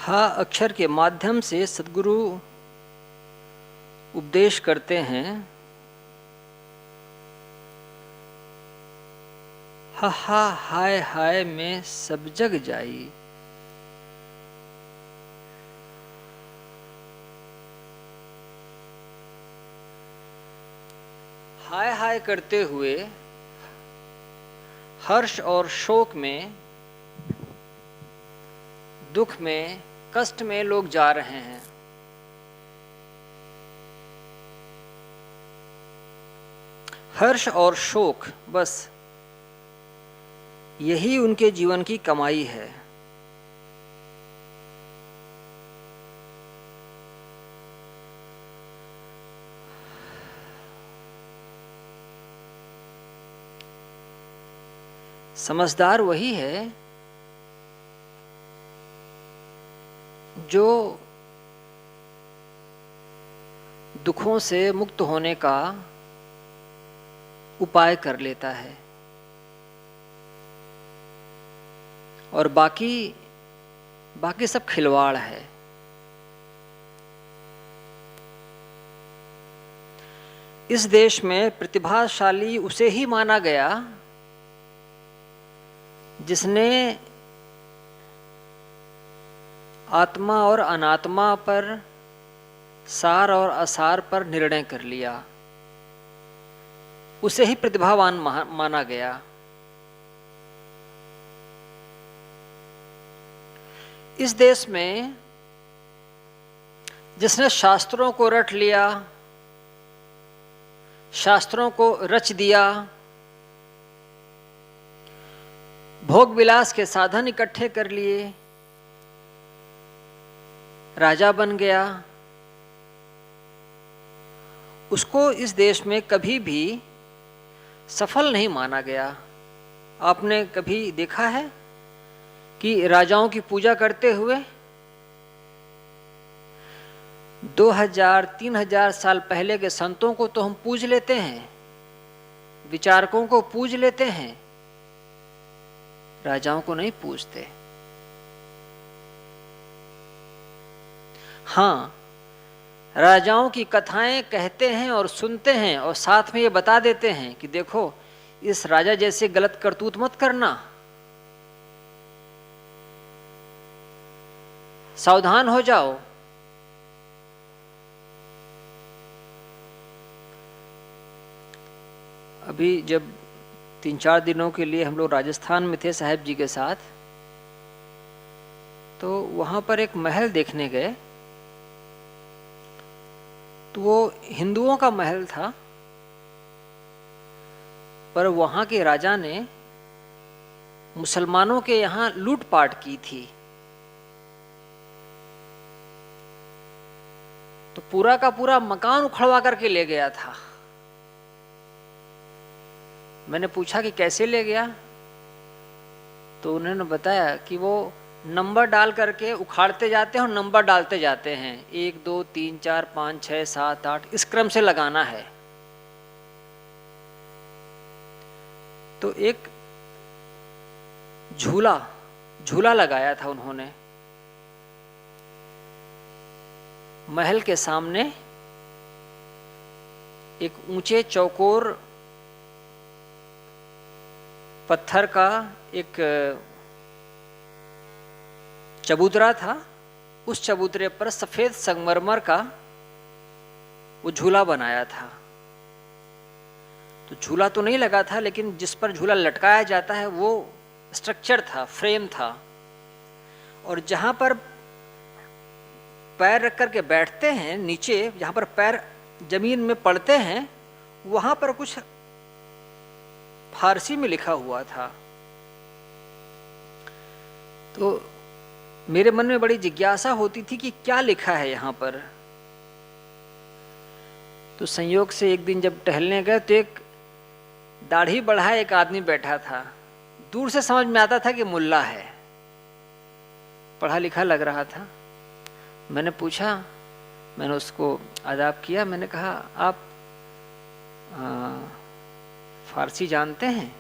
हा अक्षर के माध्यम से सद्गुरु उपदेश करते हैं। हा हा हाय हाय में सब जग जाई। हाय हाय करते हुए हर्ष और शोक में, दुख में, कष्ट में लोग जा रहे हैं। हर्ष और शोक, बस यही उनके जीवन की कमाई है। समझदार वही है जो दुखों से मुक्त होने का उपाय कर लेता है और बाकी सब खिलवाड़ है। इस देश में प्रतिभाशाली उसे ही माना गया जिसने आत्मा और अनात्मा पर, सार और असार पर निर्णय कर लिया। उसे ही प्रतिभावान माना गया। इस देश में जिसने शास्त्रों को रट लिया, शास्त्रों को रच दिया, भोग विलास के साधन इकट्ठे कर लिए, राजा बन गया, उसको इस देश में कभी भी सफल नहीं माना गया। आपने कभी देखा है कि राजाओं की पूजा करते हुए 2000-3000 साल पहले के संतों को तो हम पूज लेते हैं, विचारकों को पूज लेते हैं, राजाओं को नहीं पूजते। हाँ, राजाओं की कथाएं कहते हैं और सुनते हैं और साथ में ये बता देते हैं कि देखो इस राजा जैसे गलत करतूत मत करना, सावधान हो जाओ। अभी जब 3-4 दिनों के लिए हम लोग राजस्थान में थे साहब जी के साथ, तो वहां पर एक महल देखने गए। तो वो हिंदुओं का महल था, पर वहां के राजा ने मुसलमानों के यहां लूटपाट की थी। तो पूरा का पूरा मकान उखड़वा करके ले गया था। मैंने पूछा कि कैसे ले गया, तो उन्होंने बताया कि वो नंबर डाल करके उखाड़ते जाते हैं और नंबर डालते जाते हैं, 1 2 3 4 5 6 7 8 इस क्रम से लगाना है। तो एक झूला लगाया था उन्होंने महल के सामने। एक ऊंचे चौकोर पत्थर का एक चबूतरा था, उस चबूतरे पर सफेद संगमरमर का वो झूला बनाया था। तो झूला तो नहीं लगा था, लेकिन जिस पर झूला लटकाया जाता है वो स्ट्रक्चर था, फ्रेम था। और जहां पर पैर रख करके बैठते हैं, नीचे जहां पर पैर जमीन में पड़ते हैं, वहां पर कुछ फारसी में लिखा हुआ था। तो मेरे मन में बड़ी जिज्ञासा होती थी कि क्या लिखा है यहां पर। तो संयोग से एक दिन जब टहलने गए तो एक दाढ़ी बढ़ाए एक आदमी बैठा था। दूर से समझ में आता था कि मुल्ला है, पढ़ा लिखा लग रहा था। मैंने पूछा, मैंने उसको आदाब किया, मैंने कहा आप फारसी जानते हैं?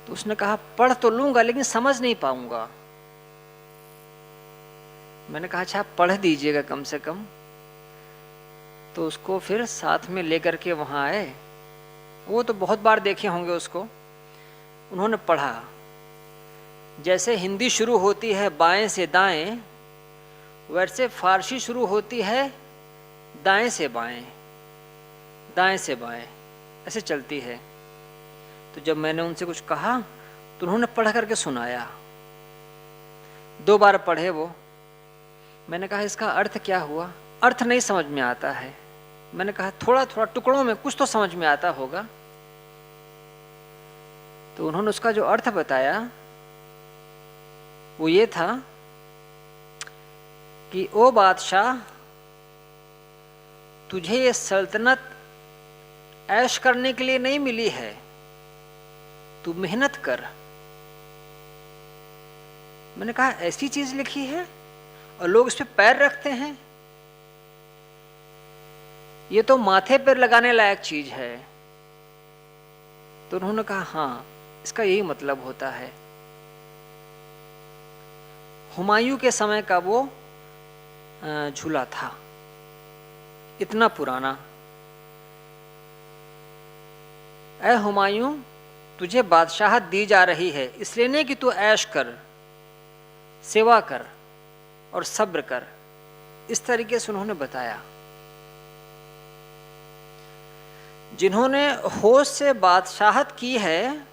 तो उसने कहा पढ़ तो लूंगा लेकिन समझ नहीं पाऊंगा। मैंने कहा अच्छा आप पढ़ दीजिएगा कम से कम। तो उसको फिर साथ में लेकर के वहाँ आए। वो तो बहुत बार देखे होंगे उसको। उन्होंने पढ़ा। जैसे हिंदी शुरू होती है बाएं से दाएं, वैसे फारसी शुरू होती है दाएं से बाएं, दाएं से बाएं, ऐसे चलती है। तो जब मैंने उनसे कुछ कहा तो उन्होंने पढ़ करके सुनाया। 2 बार पढ़े वो। मैंने कहा इसका अर्थ क्या हुआ? अर्थ नहीं समझ में आता है। मैंने कहा थोड़ा थोड़ा टुकड़ों में कुछ तो समझ में आता होगा। तो उन्होंने उसका जो अर्थ बताया वो ये था कि ओ बादशाह, तुझे ये सल्तनत ऐश करने के लिए नहीं मिली है, तू मेहनत कर। मैंने कहा ऐसी चीज लिखी है और लोग इस पे पैर रखते हैं? ये तो माथे पर लगाने लायक चीज है। तो उन्होंने कहा हाँ, इसका यही मतलब होता है। हुमायूं के समय का वो झूला था, इतना पुराना। ऐ हुमायूं, तुझे बादशाहत दी जा रही है इसलिए नहीं कि तू ऐश कर, सेवा कर और सब्र कर। इस तरीके से उन्होंने बताया। जिन्होंने होश से बादशाहत की है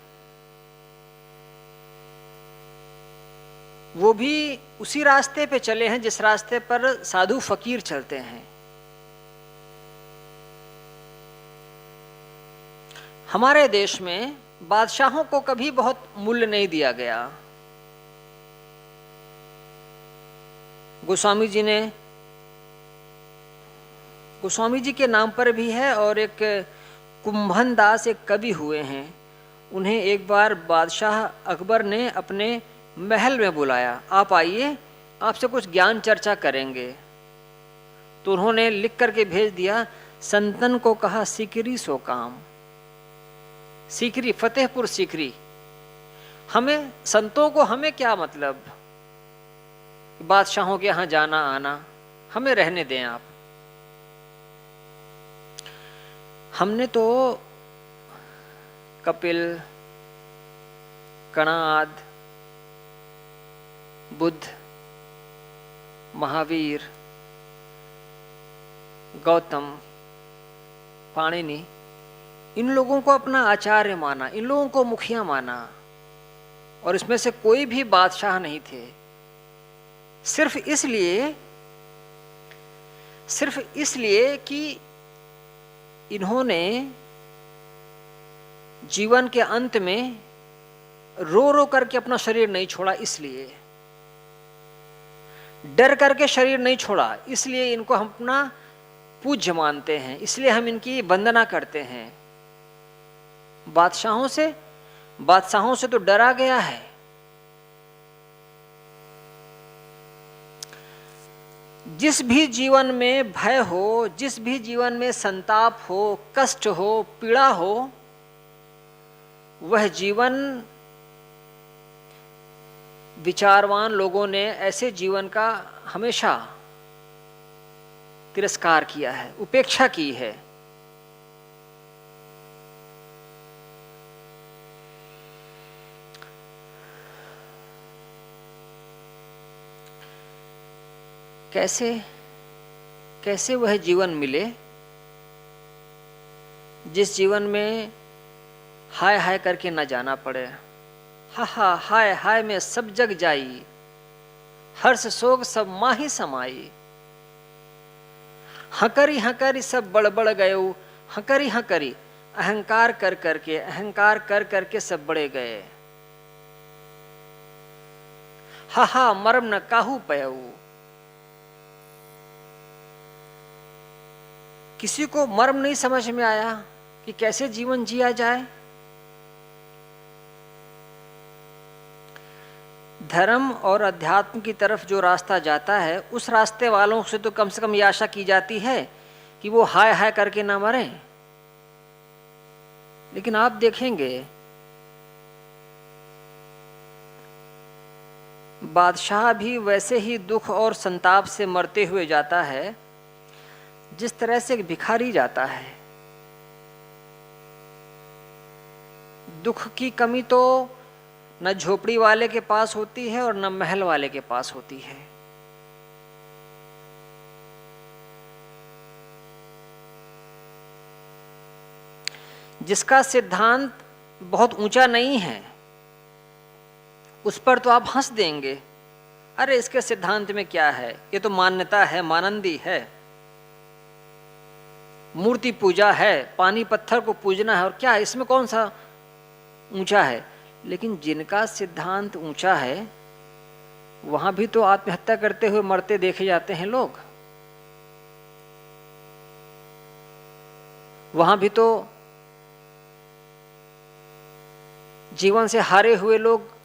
वो भी उसी रास्ते पे चले हैं जिस रास्ते पर साधु फकीर चलते हैं। हमारे देश में बादशाहों को कभी बहुत मूल्य नहीं दिया गया। गोस्वामी जी के नाम पर भी है। और एक कुंभन दास एक कवि हुए हैं, उन्हें एक बार बादशाह अकबर ने अपने महल में बुलाया, आप आइए, आपसे कुछ ज्ञान चर्चा करेंगे। तो उन्होंने लिख करके भेज दिया, संतन को कहा सीकरी सो काम। सीकरी, फतेहपुर सीकरी। हमें संतों को हमें क्या मतलब बादशाहों के यहाँ जाना आना, हमें रहने दें आप। हमने तो कपिल, कणाद, बुद्ध, महावीर, गौतम, पाणिनि, इन लोगों को अपना आचार्य माना, इन लोगों को मुखिया माना। और इसमें से कोई भी बादशाह नहीं थे। सिर्फ इसलिए कि इन्होंने जीवन के अंत में रो रो करके अपना शरीर नहीं छोड़ा, इसलिए डर करके शरीर नहीं छोड़ा, इसलिए इनको हम अपना पूज्य मानते हैं, इसलिए हम इनकी वंदना करते हैं। बादशाहों से तो डरा गया है। जिस भी जीवन में भय हो, जिस भी जीवन में संताप हो, कष्ट हो, पीड़ा हो, वह जीवन विचारवान लोगों ने ऐसे जीवन का हमेशा तिरस्कार किया है, उपेक्षा की है। कैसे वह जीवन मिले जिस जीवन में हाय हाय करके न जाना पड़े। हा हा हाय हाय में सब जग जाई, हर्ष शोक सब माही समाई। हकरी हकरी सब बड़बड़ गयो, हकरी हकरी अहंकार कर करके सब बड़े गए। हा हा मर्म न काहू पयऊ। किसी को मर्म नहीं समझ में आया कि कैसे जीवन जिया जाए। धर्म और अध्यात्म की तरफ जो रास्ता जाता है, उस रास्ते वालों से तो कम से कम ये आशा की जाती है कि वो हाय हाय करके ना मरे। लेकिन आप देखेंगे बादशाह भी वैसे ही दुख और संताप से मरते हुए जाता है जिस तरह से एक भिखारी जाता है। दुख की कमी तो न झोपड़ी वाले के पास होती है और न महल वाले के पास होती है। जिसका सिद्धांत बहुत ऊंचा नहीं है उस पर तो आप हंस देंगे, अरे इसके सिद्धांत में क्या है, ये तो मान्यता है, मानंदी है, मूर्ति पूजा है, पानी पत्थर को पूजना है, और क्या है इसमें कौन सा ऊंचा है। लेकिन जिनका सिद्धांत ऊंचा है वहां भी तो आत्महत्या करते हुए मरते देखे जाते हैं लोग, वहां भी तो जीवन से हारे हुए लोग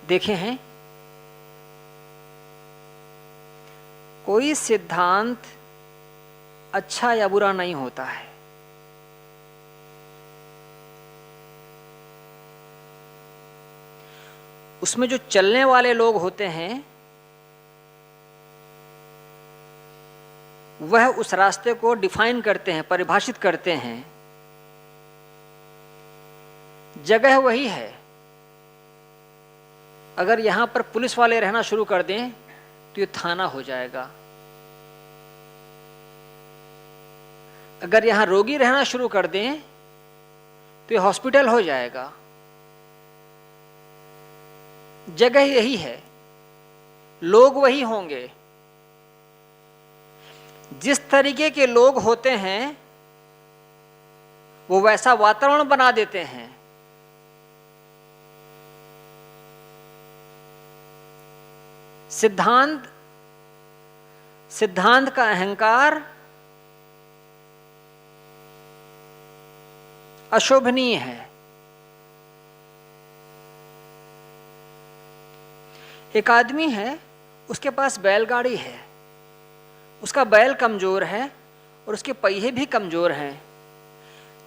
देखे हैं। कोई सिद्धांत अच्छा या बुरा नहीं होता है। उसमें जो चलने वाले लोग होते हैं वह उस रास्ते को डिफाइन करते हैं, परिभाषित करते हैं। जगह वही है। अगर यहां पर पुलिस वाले रहना शुरू कर दें तो ये थाना हो जाएगा। अगर यहां रोगी रहना शुरू कर दें तो ये हॉस्पिटल हो जाएगा। जगह यही है, लोग वही होंगे। जिस तरीके के लोग होते हैं वो वैसा वातावरण बना देते हैं। सिद्धांत का अहंकार अशोभनीय है। एक आदमी है, उसके पास बैलगाड़ी है, उसका बैल कमजोर है और उसके पहिए भी कमजोर हैं।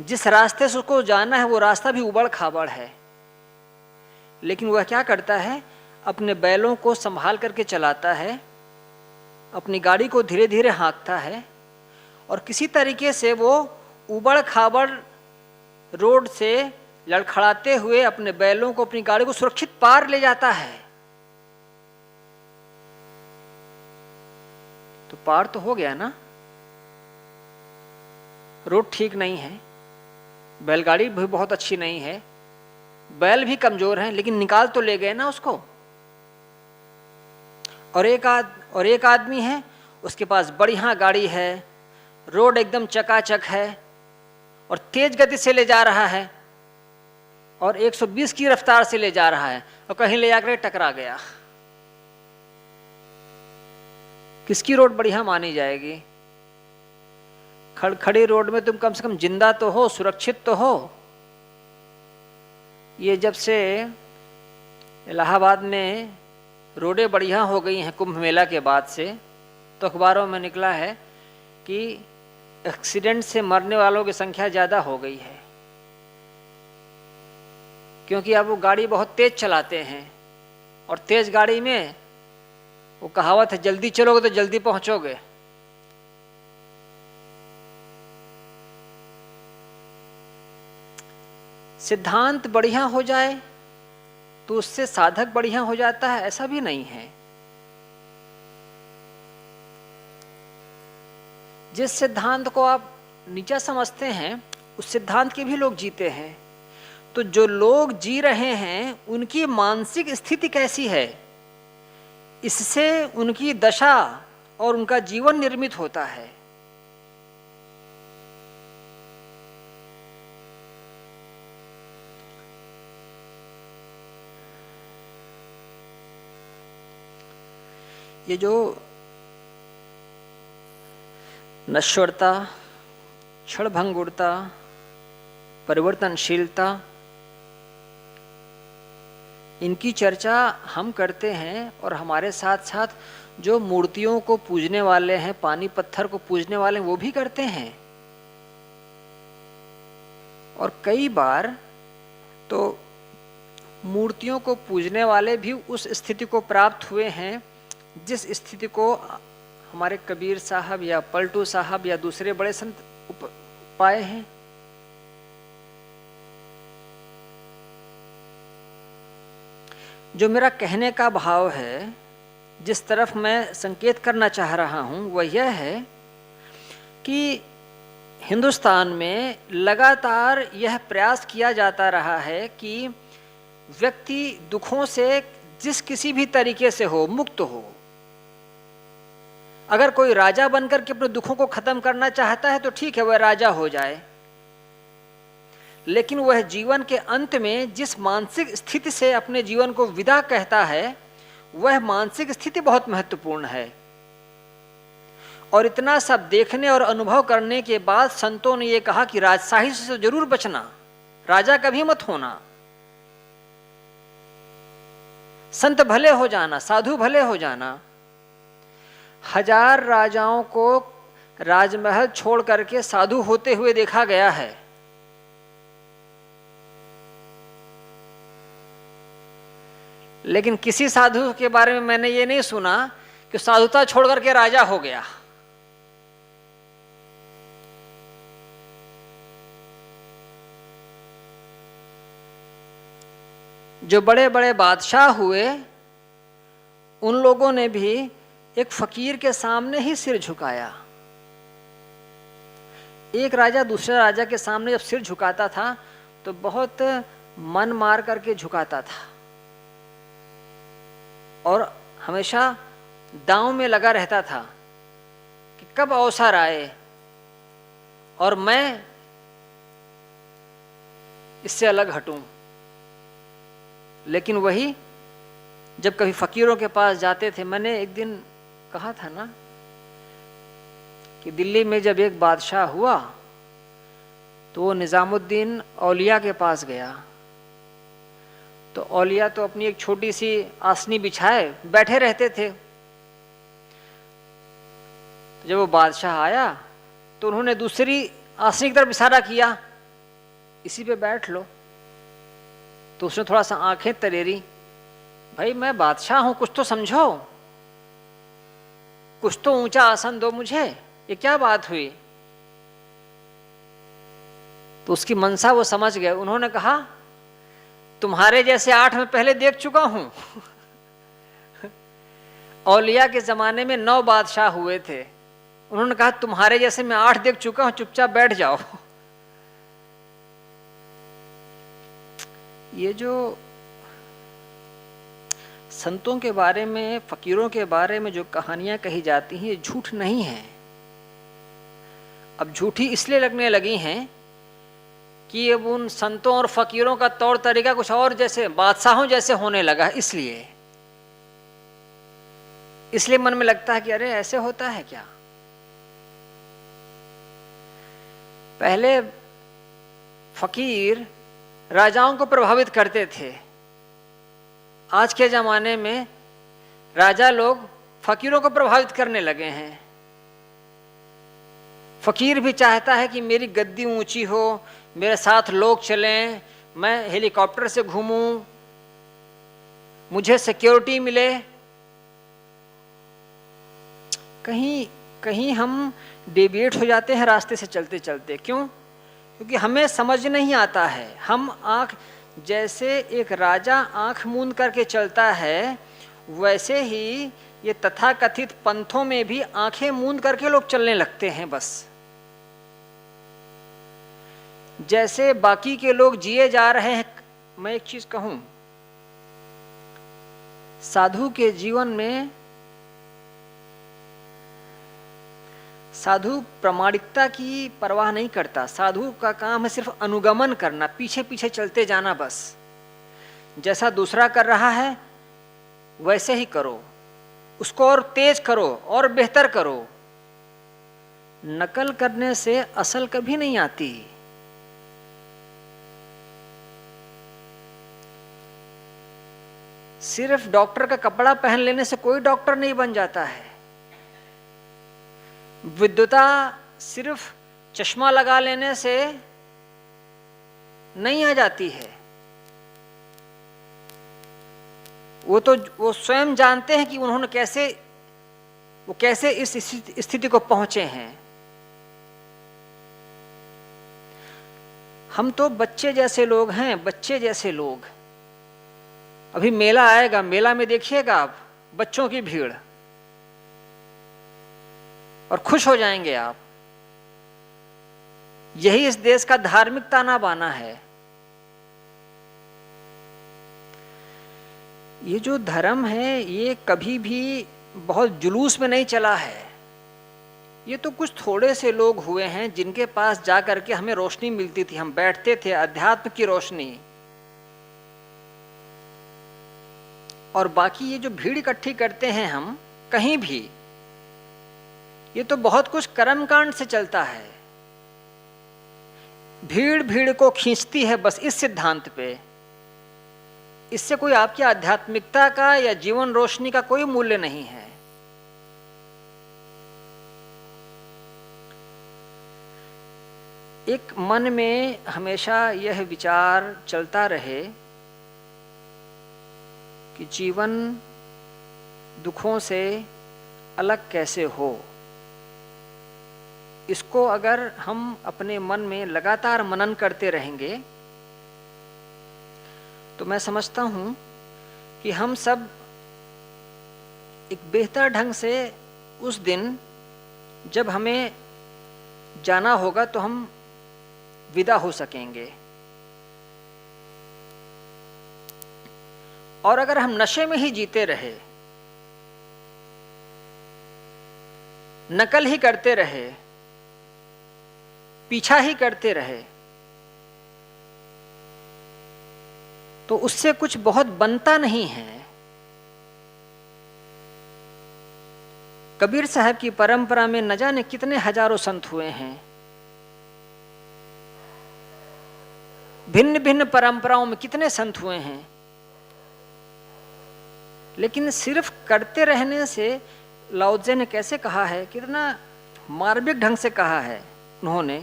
जिस रास्ते से उसको जाना है वो रास्ता भी उबड़ खाबड़ है, लेकिन वह क्या करता है, अपने बैलों को संभाल करके चलाता है, अपनी गाड़ी को धीरे धीरे हाँकता है और किसी तरीके से वो उबड़ खाबड़ रोड से लड़खड़ाते हुए अपने बैलों को, अपनी गाड़ी को सुरक्षित पार ले जाता है। तो पार तो हो गया ना। रोड ठीक नहीं है, बैलगाड़ी भी बहुत अच्छी नहीं है, बैल भी कमजोर हैं, लेकिन निकाल तो ले गए ना उसको। और एक आदमी है, उसके पास बढ़िया गाड़ी है, रोड एकदम चकाचक है और तेज गति से ले जा रहा है और 120 की रफ्तार से ले जा रहा है और कहीं ले जाकर टकरा गया। किसकी रोड बढ़िया मानी जाएगी? खड़ी रोड में तुम कम से कम जिंदा तो हो, सुरक्षित तो हो। ये जब से इलाहाबाद में रोडें बढ़िया हो गई हैं कुंभ मेला के बाद से, तो अखबारों में निकला है कि एक्सीडेंट से मरने वालों की संख्या ज़्यादा हो गई है, क्योंकि अब वो गाड़ी बहुत तेज चलाते हैं और तेज गाड़ी में वो कहावत है, जल्दी चलोगे तो जल्दी पहुंचोगे। सिद्धांत बढ़िया हो जाए तो उससे साधक बढ़िया हो जाता है, ऐसा भी नहीं है। जिस सिद्धांत को आप नीचा समझते हैं उस सिद्धांत के भी लोग जीते हैं। तो जो लोग जी रहे हैं उनकी मानसिक स्थिति कैसी है, इससे उनकी दशा और उनका जीवन निर्मित होता है। ये जो नश्वरता, क्षणभंगुरता, परिवर्तनशीलता, इनकी चर्चा हम करते हैं और हमारे साथ साथ जो मूर्तियों को पूजने वाले हैं, पानी पत्थर को पूजने वाले हैं, वो भी करते हैं। और कई बार तो मूर्तियों को पूजने वाले भी उस स्थिति को प्राप्त हुए हैं जिस स्थिति को हमारे कबीर साहब या पलटू साहब या दूसरे बड़े संत पाए हैं। जो मेरा कहने का भाव है, जिस तरफ मैं संकेत करना चाह रहा हूं, वह यह है कि हिंदुस्तान में लगातार यह प्रयास किया जाता रहा है कि व्यक्ति दुखों से जिस किसी भी तरीके से हो मुक्त हो। अगर कोई राजा बनकर के अपने दुखों को खत्म करना चाहता है तो ठीक है, वह राजा हो जाए, लेकिन वह जीवन के अंत में जिस मानसिक स्थिति से अपने जीवन को विदा कहता है, वह मानसिक स्थिति बहुत महत्वपूर्ण है। और इतना सब देखने और अनुभव करने के बाद संतों ने यह कहा कि राजशाही से जरूर बचना, राजा कभी मत होना, संत भले हो जाना, साधु भले हो जाना। 1000 राजाओं को राजमहल छोड़ करके साधु होते हुए देखा गया है। लेकिन किसी साधु के बारे में मैंने ये नहीं सुना कि साधुता छोड़ करके राजा हो गया। जो बड़े बड़े बादशाह हुए, उन लोगों ने भी एक फकीर के सामने ही सिर झुकाया। एक राजा दूसरे राजा के सामने जब सिर झुकाता था तो बहुत मन मार करके झुकाता था और हमेशा दांव में लगा रहता था कि कब अवसर आए और मैं इससे अलग हटूं। लेकिन वही जब कभी फकीरों के पास जाते थे, मैंने एक दिन कहा था ना कि दिल्ली में जब एक बादशाह हुआ तो वो निजामुद्दीन औलिया के पास गया, तो औलिया तो अपनी एक छोटी सी आसनी बिछाए बैठे रहते थे। तो जब वो बादशाह आया तो उन्होंने दूसरी आसनी की तरफ इशारा किया, इसी पे बैठ लो। तो उसने थोड़ा सा आंखें तरेरी, भाई मैं बादशाह हूं, कुछ तो समझो, कुछ तो ऊंचा आसन दो मुझे, ये क्या बात हुई। तो उसकी मनसा वो समझ गए। उन्होंने कहा तुम्हारे जैसे 8 में पहले देख चुका हूं। औलिया के जमाने में 9 बादशाह हुए थे, उन्होंने कहा तुम्हारे जैसे मैं 8 देख चुका हूं, चुपचाप बैठ जाओ। ये जो संतों के बारे में, फकीरों के बारे में जो कहानियां कही जाती हैं, ये झूठ नहीं है। अब झूठी इसलिए लगने लगी हैं कि अब उन संतों और फकीरों का तौर तरीका कुछ और जैसे बादशाहों जैसे होने लगा, इसलिए मन में लगता है कि अरे ऐसे होता है क्या। पहले फकीर राजाओं को प्रभावित करते थे, आज के जमाने में राजा लोग फकीरों को प्रभावित करने लगे हैं। फकीर भी चाहता है कि मेरी गद्दी ऊंची हो, मेरे साथ लोग चलें, मैं हेलीकॉप्टर से घूमूं, मुझे सिक्योरिटी मिले। कहीं कहीं हम डेविएट हो जाते हैं रास्ते से चलते चलते। क्यों? क्योंकि हमें समझ नहीं आता है। हम आंख, जैसे एक राजा आंख मूंद करके चलता है, वैसे ही ये तथाकथित पंथों में भी आंखें मूंद करके लोग चलने लगते हैं। बस जैसे बाकी के लोग जिए जा रहे हैं। मैं एक चीज कहूं, साधु के जीवन में साधु प्रामाणिकता की परवाह नहीं करता। साधु का काम है सिर्फ अनुगमन करना, पीछे पीछे चलते जाना। बस जैसा दूसरा कर रहा है वैसे ही करो, उसको और तेज करो और बेहतर करो। नकल करने से असल कभी नहीं आती। सिर्फ डॉक्टर का कपड़ा पहन लेने से कोई डॉक्टर नहीं बन जाता है। विद्वता सिर्फ चश्मा लगा लेने से नहीं आ जाती है। वो स्वयं जानते हैं कि उन्होंने कैसे इस स्थिति को पहुंचे हैं। हम तो बच्चे जैसे लोग हैं, बच्चे जैसे लोग। अभी मेला आएगा, मेला में देखिएगा आप बच्चों की भीड़, और खुश हो जाएंगे आप। यही इस देश का धार्मिक ताना बाना है। ये जो धर्म है ये कभी भी बहुत जुलूस में नहीं चला है। ये तो कुछ थोड़े से लोग हुए हैं जिनके पास जा करके हमें रोशनी मिलती थी, हम बैठते थे, अध्यात्म की रोशनी। और बाकी ये जो भीड़ इकट्ठी करते हैं हम कहीं भी, ये तो बहुत कुछ कर्मकांड से चलता है। भीड़ भीड़ को खींचती है बस इस सिद्धांत पे। इससे कोई आपकी आध्यात्मिकता का या जीवन रोशनी का कोई मूल्य नहीं है। एक मन में हमेशा यह विचार चलता रहे कि जीवन दुखों से अलग कैसे हो। इसको अगर हम अपने मन में लगातार मनन करते रहेंगे तो मैं समझता हूं कि हम सब एक बेहतर ढंग से उस दिन जब हमें जाना होगा तो हम विदा हो सकेंगे। और अगर हम नशे में ही जीते रहे, नकल ही करते रहे, पीछा ही करते रहे, तो उससे कुछ बहुत बनता नहीं है। कबीर साहब की परंपरा में न जाने कितने हजारों संत हुए हैं। भिन्न भिन्न परंपराओं में कितने संत हुए हैं, लेकिन सिर्फ करते रहने से, लाओत्से ने कैसे कहा है, कितना मार्मिक ढंग से कहा है उन्होंने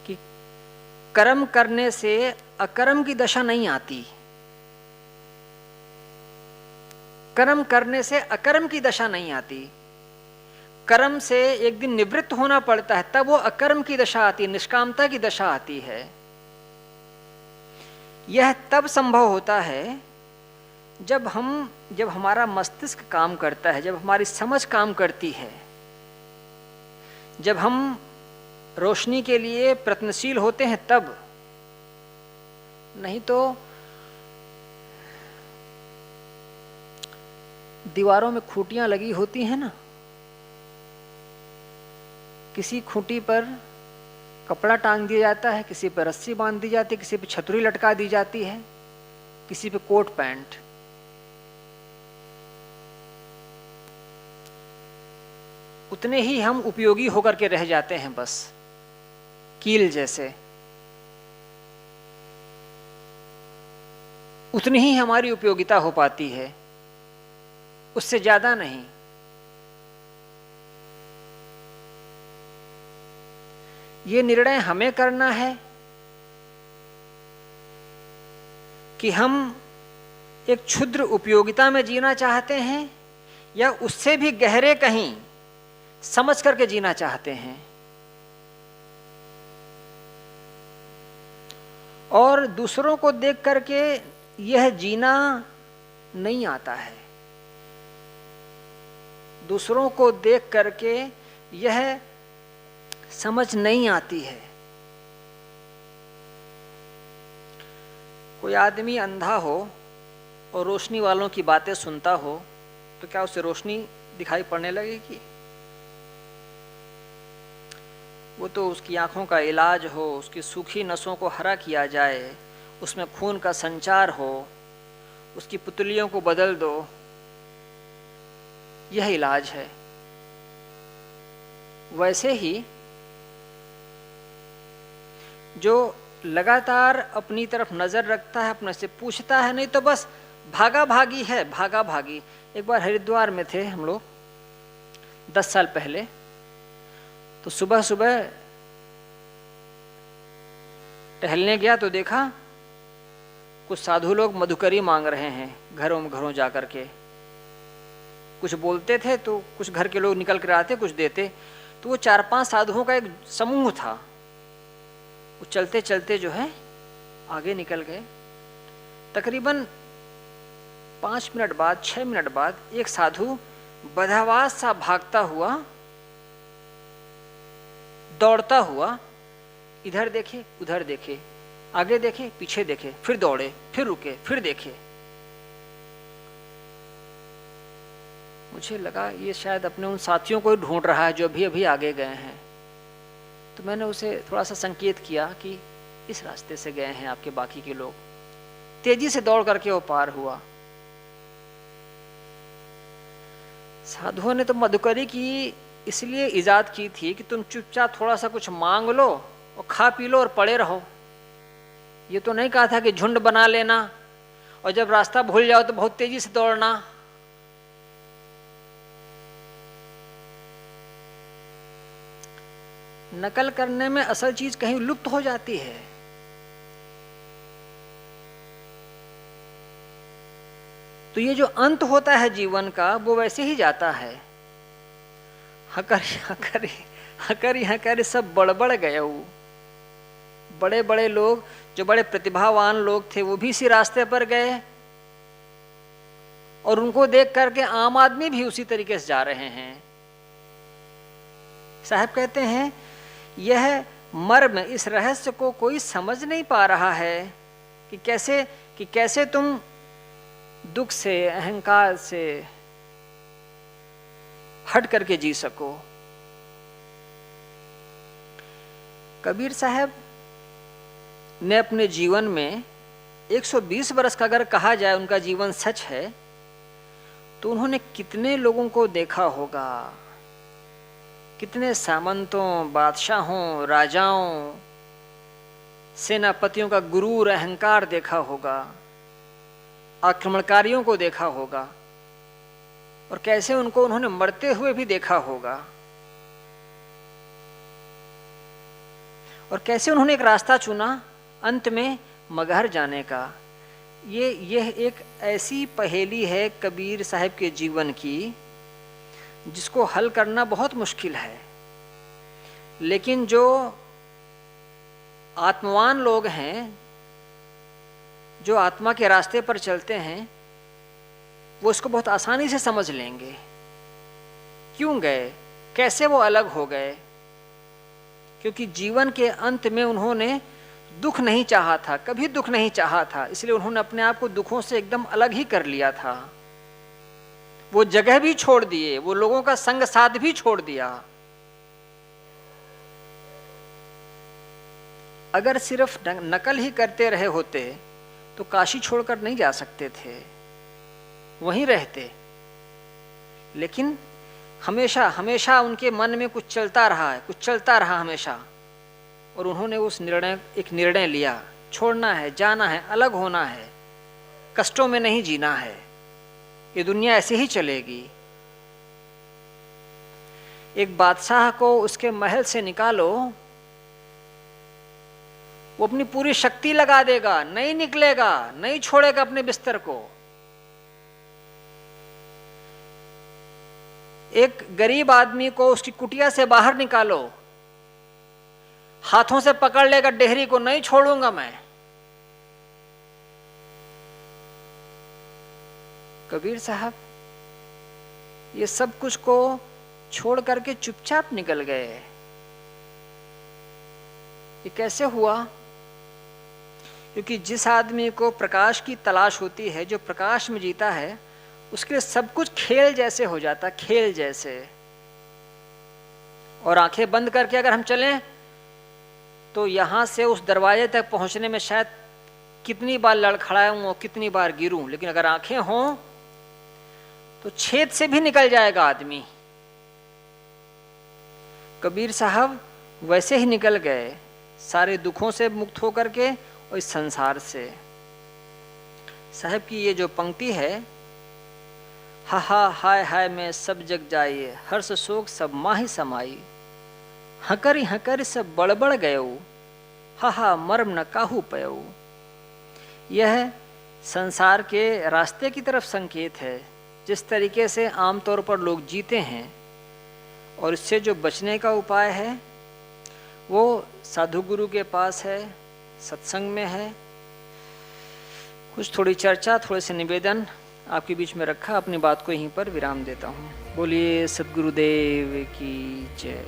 कि कर्म करने से अकर्म की दशा नहीं आती, कर्म करने से अकर्म की दशा नहीं आती। कर्म से एक दिन निवृत्त होना पड़ता है, तब वो अकर्म की दशा आती है, निष्कामता की दशा आती है। यह तब संभव होता है जब हमारा मस्तिष्क काम करता है, जब हमारी समझ काम करती है, जब हम रोशनी के लिए प्रयत्नशील होते हैं तब। नहीं तो दीवारों में खूंटियां लगी होती हैं ना, किसी खूंटी पर कपड़ा टांग दिया जाता है, किसी पर रस्सी बांध दी जाती है, किसी पर छतरी लटका दी जाती है, किसी पे कोट पैंट। उतने ही हम उपयोगी होकर के रह जाते हैं, बस कील जैसे। उतनी ही हमारी उपयोगिता हो पाती है, उससे ज्यादा नहीं। ये निर्णय हमें करना है कि हम एक क्षुद्र उपयोगिता में जीना चाहते हैं या उससे भी गहरे कहीं समझ करके जीना चाहते हैं। और दूसरों को देख करके यह जीना नहीं आता है, दूसरों को देख करके यह समझ नहीं आती है। कोई आदमी अंधा हो और रोशनी वालों की बातें सुनता हो तो क्या उसे रोशनी दिखाई पड़ने लगेगी? वो तो उसकी आंखों का इलाज हो, उसकी सूखी नसों को हरा किया जाए, उसमें खून का संचार हो, उसकी पुतलियों को बदल दो, यह इलाज है। वैसे ही जो लगातार अपनी तरफ नजर रखता है, अपने से पूछता है, नहीं तो बस भागा भागी है, भागा भागी। एक बार हरिद्वार में थे हम लोग 10 साल पहले, तो सुबह सुबह टहलने गया तो देखा कुछ साधु लोग मधुकरी मांग रहे हैं घरों घरों जा कर के। कुछ बोलते थे तो कुछ घर के लोग निकल कर आते, कुछ देते। तो वो 4-5 साधुओं का एक समूह था। वो चलते चलते जो है आगे निकल गए। तकरीबन 5 मिनट बाद, 6 मिनट बाद एक साधु बदहवास सा भागता हुआ, दौड़ता हुआ, इधर देखे उधर देखे, आगे देखे पीछे देखे, फिर दौड़े, फिर रुके, फिर देखे। मुझे लगा ये शायद अपने उन साथियों को ढूंढ रहा है जो अभी अभी आगे गए हैं। तो मैंने उसे थोड़ा सा संकेत किया कि इस रास्ते से गए हैं आपके बाकी के लोग। तेजी से दौड़ करके वो पार हुआ। साधुओं ने तो मधुकरी की इसलिए इजाद की थी कि तुम चुपचाप थोड़ा सा कुछ मांग लो और खा पी लो और पड़े रहो। ये तो नहीं कहा था कि झुंड बना लेना और जब रास्ता भूल जाओ तो बहुत तेजी से दौड़ना। नकल करने में असल चीज कहीं लुप्त हो जाती है। तो ये जो अंत होता है जीवन का वो वैसे ही जाता है। हकरी सब बड़बड़ गए। बड़े बड़े लोग जो बड़े प्रतिभावान लोग थे वो भी इसी रास्ते पर गए और उनको देख करके आम आदमी भी उसी तरीके से जा रहे हैं। साहब कहते हैं यह मर्म, इस रहस्य को कोई समझ नहीं पा रहा है कि कैसे तुम दुख से, अहंकार से हट करके जी सको। कबीर साहब ने अपने जीवन में 120 वर्ष का अगर कहा जाए उनका जीवन सच है तो उन्होंने कितने लोगों को देखा होगा, कितने सामंतों, बादशाहों, राजाओं, सेनापतियों का गुरूर अहंकार देखा होगा, आक्रमणकारियों को देखा होगा और कैसे उनको उन्होंने मरते हुए भी देखा होगा और कैसे उन्होंने एक रास्ता चुना अंत में मगहर जाने का। यह एक ऐसी पहेली है कबीर साहब के जीवन की जिसको हल करना बहुत मुश्किल है। लेकिन जो आत्मवान लोग हैं, जो आत्मा के रास्ते पर चलते हैं, वो इसको बहुत आसानी से समझ लेंगे। क्यों गए, कैसे वो अलग हो गए? क्योंकि जीवन के अंत में उन्होंने दुख नहीं चाहा था, कभी दुख नहीं चाहा था, इसलिए उन्होंने अपने आप को दुखों से एकदम अलग ही कर लिया था। वो जगह भी छोड़ दिए, वो लोगों का संग साथ भी छोड़ दिया। अगर सिर्फ नकल ही करते रहे होते तो काशी छोड़कर नहीं जा सकते थे, वहीं रहते। लेकिन हमेशा हमेशा उनके मन में कुछ चलता रहा हमेशा। और उन्होंने एक निर्णय लिया, छोड़ना है, जाना है, अलग होना है, कष्टों में नहीं जीना है, ये दुनिया ऐसे ही चलेगी। एक बादशाह को उसके महल से निकालो, वो अपनी पूरी शक्ति लगा देगा, नहीं निकलेगा, नहीं छोड़ेगा अपने बिस्तर को। एक गरीब आदमी को उसकी कुटिया से बाहर निकालो, हाथों से पकड़ लेगा डेहरी को, नहीं छोड़ूंगा मैं। कबीर साहब ये सब कुछ को छोड़ करके चुपचाप निकल गए। ये कैसे हुआ? क्योंकि जिस आदमी को प्रकाश की तलाश होती है, जो प्रकाश में जीता है, उसके लिए सब कुछ खेल जैसे हो जाता, खेल जैसे। और आंखें बंद करके अगर हम चलें तो यहां से उस दरवाजे तक पहुंचने में शायद कितनी बार लड़खड़ाऊं और कितनी बार गिरूं, लेकिन अगर आंखें हों तो छेद से भी निकल जाएगा आदमी। कबीर साहब वैसे ही निकल गए, सारे दुखों से मुक्त होकर के और इस संसार से। साहब की ये जो पंक्ति है, हा हा हाय हाय में सब जग जाइए, हर्ष शोक सब माही समाई, हकरी सब बड़बड़ गयो, हा हा मर्म न काहू पयो। यह संसार के रास्ते की तरफ संकेत है। जिस तरीके से आमतौर पर लोग जीते हैं और इससे जो बचने का उपाय है वो साधु गुरु के पास है, सत्संग में है। कुछ थोड़ी चर्चा, थोड़े से निवेदन आपके बीच में रखा, अपनी बात को यहीं पर विराम देता हूँ। बोलिए सद्गुरुदेव की जय।